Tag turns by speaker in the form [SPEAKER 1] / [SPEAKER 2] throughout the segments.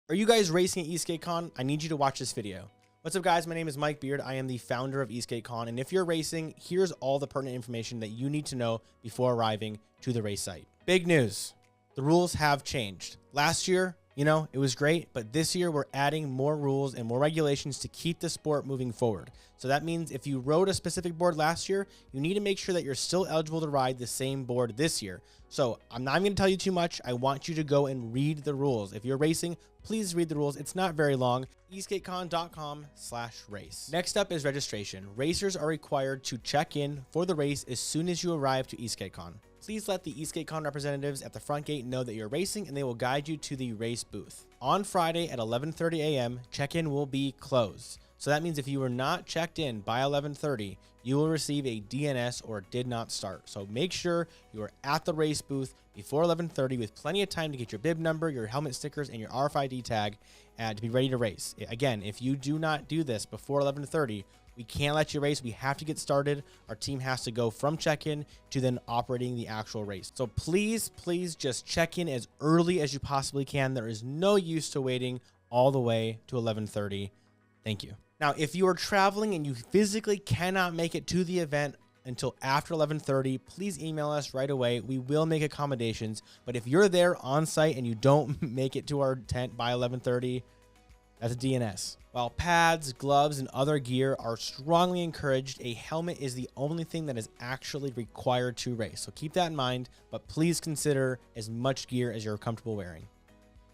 [SPEAKER 1] Are you guys racing at Esk8Con? I need you to watch this video. What's up, guys? My name is Mike Beard. I am the founder of Esk8Con, and if you're racing, here's all the pertinent information that you need to know before arriving to the race site. Big news. The rules have changed. Last year, it was great, but this year we're adding more rules and more regulations to keep the sport moving forward. So that means if you rode a specific board last year, you need to make sure that you're still eligible to ride the same board this year. So I'm not going to tell you too much. I want you to go and read the rules. If you're racing, please read the rules. It's not very long. Esk8Con.com/race. Next up is registration. Racers are required to check in for the race as soon as you arrive to Esk8Con. Please let the Esk8Con representatives at the front gate know that you're racing, and they will guide you to the race booth. On Friday at 11:30 a.m., check-in will be closed. So that means if you were not checked in by 11:30, you will receive a DNS or did not start. So make sure you are at the race booth before 11:30 with plenty of time to get your bib number, your helmet stickers, and your RFID tag to be ready to race. Again, if you do not do this before 11:30, we can't let you race. We have to get started. Our team has to go from check-in to then operating the actual race. So please just check in as early as you possibly can. There is no use to waiting all the way to 11:30. Thank you. Now, if you are traveling and you physically cannot make it to the event until after 11:30, please email us right away. We will make accommodations. But if you're there on site and you don't make it to our tent by 11:30, that's a DNS. While pads, gloves, and other gear are strongly encouraged, a helmet is the only thing that is actually required to race. So keep that in mind, but please consider as much gear as you're comfortable wearing.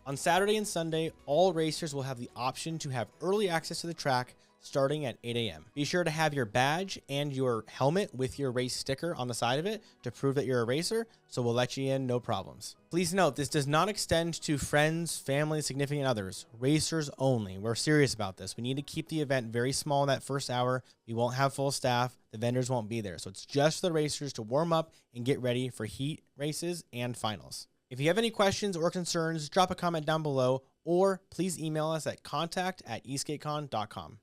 [SPEAKER 1] On Saturday and Sunday, all racers will have the option to have early access to the track starting at 8 a.m. Be sure to have your badge and your helmet with your race sticker on the side of it to prove that you're a racer, so we'll let you in, no problems. Please note, this does not extend to friends, family, significant others. Racers only. We're serious about this. We need to keep the event very small in that first hour. We won't have full staff. The vendors won't be there. So it's just the racers to warm up and get ready for heat races and finals. If you have any questions or concerns, drop a comment down below, or please email us at contact@esk8con.com.